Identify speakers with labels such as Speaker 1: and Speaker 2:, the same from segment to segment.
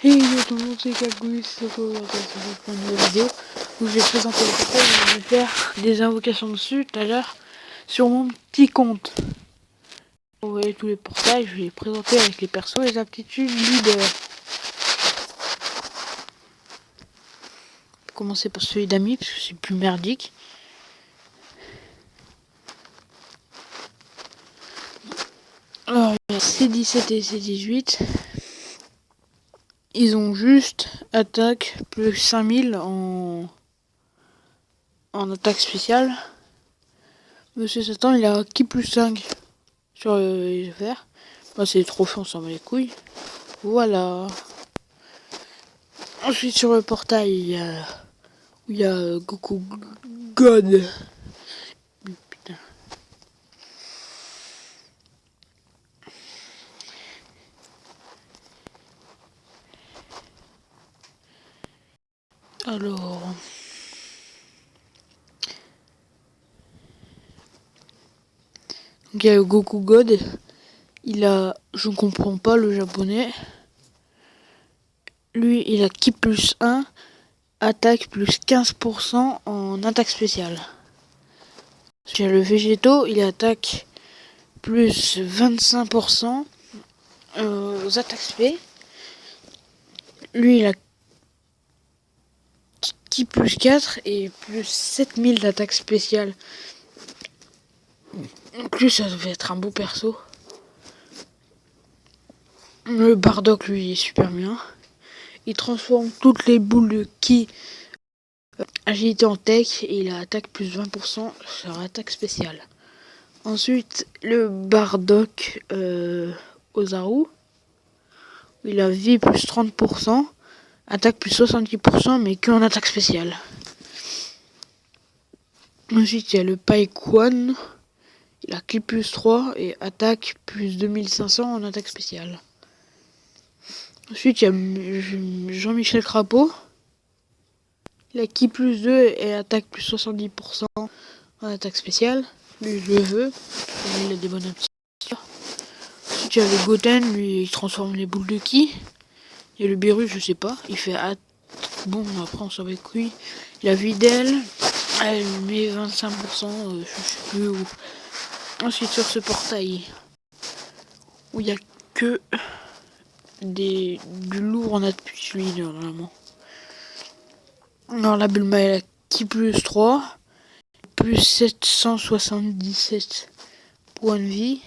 Speaker 1: Et yo tout le monde, c'est Kagouille, c'est pour une nouvelle vidéo où je vais présenter le portail et je vais faire des invocations dessus tout à l'heure sur mon petit compte. Vous voyez tous les portails, je vais les présenter avec les persos et les aptitudes leader. Je vais commencer par celui d'amis parce que c'est plus merdique. Alors il y a C17 et C18. Ils ont juste attaque plus 5000 en attaque spéciale. Monsieur Satan, il a qui plus 5 sur les affaires. Moi, c'est les trophées, on s'en bat les couilles. Voilà. Ensuite, sur le portail, il y a Goku God. Putain. Alors. Donc, il y a le Goku God. Il a. Je ne comprends pas le japonais. Lui, il a ki plus 1. Attaque plus 15% en attaque spéciale. J'ai le végétaux, il attaque plus 25% aux attaques spé. Lui, il a ki plus 4 et plus 7000 d'attaque spéciale. Donc lui, ça devait être un beau perso. Le Bardock, lui, il est super bien. Il transforme toutes les boules de ki agilité en tech et il a attaque plus 20% sur attaque spéciale. Ensuite, le Bardock Ozaru. Il a vie plus 30%, attaque plus 70%, mais que en attaque spéciale. Ensuite, il y a le Paikwan. Il a ki plus 3 et attaque plus 2500 en attaque spéciale. Ensuite, il y a Jean-Michel Crapaud. Il a ki plus 2 et attaque plus 70% en attaque spéciale. Lui, je le veux. Il a des bonnes aptitudes. Ensuite, il y a le Goten. Lui, il transforme les boules de ki. Il y a le Beerus, je sais pas. Il fait bon, après, on s'en va avec lui. Il a Videl. Elle met 25%. Je sais plus où. Ensuite, sur ce portail, où il n'y a que du lourd en aptitude, normalement. Alors, la Bulma, elle a ki plus 3, plus 777 points de vie,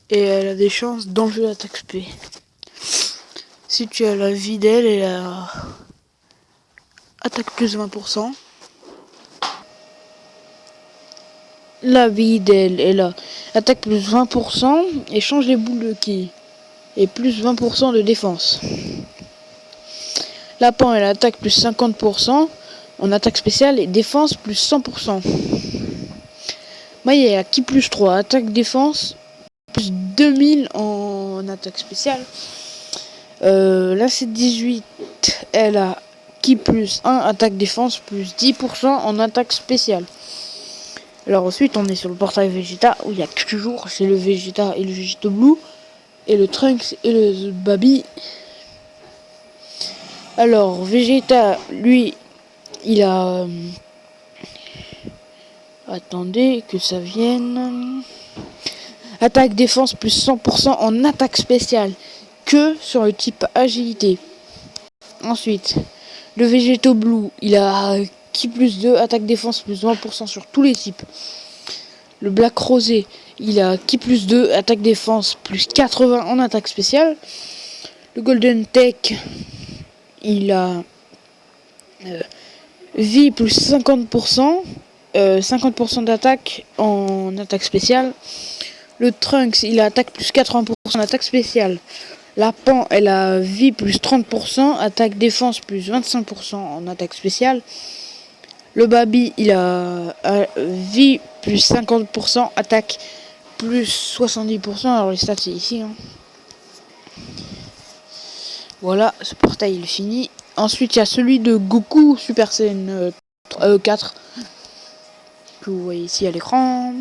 Speaker 1: et elle a des chances d'enlever l'attaque spé. Si tu as la Videl, elle a attaque plus 20%. La Videl, elle a attaque plus 20% et change les boules de ki. Et plus 20% de défense. La Pan, elle attaque plus 50% en attaque spéciale et défense plus 100%. Maya, elle a ki plus 3, attaque défense plus 2000 en attaque spéciale. Là, c'est 18. Elle a ki plus 1, attaque défense plus 10% en attaque spéciale. Alors ensuite, on est sur le portail Vegeta où il y a toujours, c'est le Vegeta et le Vegeta Blue. Et le Trunks et le Baby. Alors, Vegeta, lui, il a... attendez que ça vienne. Attaque défense plus 100% en attaque spéciale. Que sur le type agilité. Ensuite, le Vegeta Blue, il a ki plus 2, attaque défense plus 20% sur tous les types. Le Black Rosé, il a ki plus 2, attaque défense plus 80 en attaque spéciale. Le Golden Tech, il a vie plus 50%, 50% d'attaque en attaque spéciale. Le Trunks, il a attaque plus 80% en attaque spéciale. La Pan, elle a vie plus 30%, attaque défense plus 25% en attaque spéciale. Le Baby, il a vie plus 50%, attaque plus 70%. Alors les stats, c'est ici. Hein. Voilà, ce portail il est fini. Ensuite, il y a celui de Goku Super Saiyan 4 que vous voyez ici à l'écran.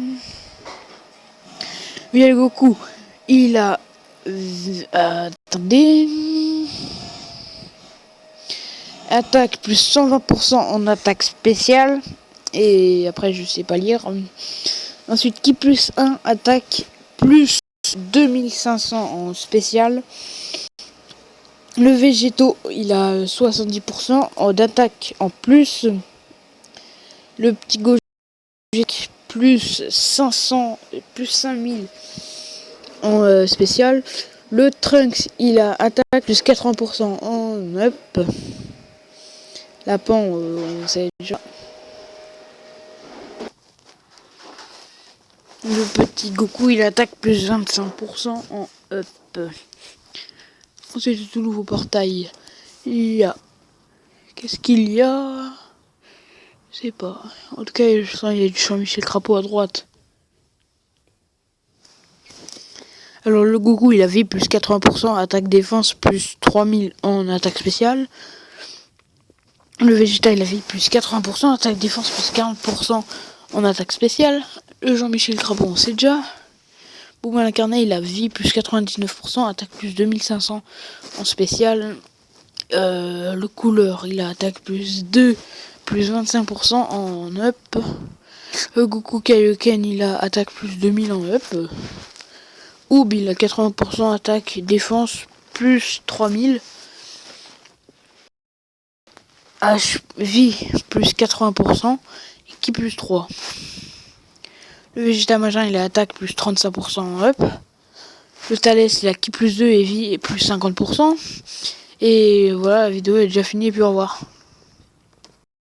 Speaker 1: Il y a le Goku. Il a attendez. attaque plus 120% en attaque spéciale. Et après, je sais pas lire. Ensuite, qui plus 1 attaque plus 2500 en spécial. Le végétaux, il a 70% d'attaque en plus. Le petit gauche plus 500, plus 5000 en spécial. Le Trunks, il a attaque plus 80% en up. La Pan, on sait déjà. Le petit Goku, il attaque plus 25% en up. Ensuite, tout nouveau portail. Il y a... Qu'est-ce qu'il y a? Je sais pas. En tout cas, je sens qu'il y a du Jean-Michel Crapaud à droite. Alors, le Goku, il a vie plus 80%, attaque défense plus 3000 en attaque spéciale. Le Vegeta, il a vie plus 80%, attaque défense plus 40% en attaque spéciale. Le Jean-Michel Crapaud, on sait déjà. Bouma l'incarné, il a vie plus 99%, attaque plus 2500 en spécial. Le couleur, il a attaque plus 2, plus 25% en up. Le Goku Kaioken, il a attaque plus 2000 en up. Oob, il a 80% attaque défense plus 3000. H vie plus 80% et Ki plus 3. Le Vegeta Majin, il a attaque plus 35% en up. Le Thalès, il a Ki plus 2 et vie et plus 50%. Et voilà, la vidéo est déjà finie et puis au revoir.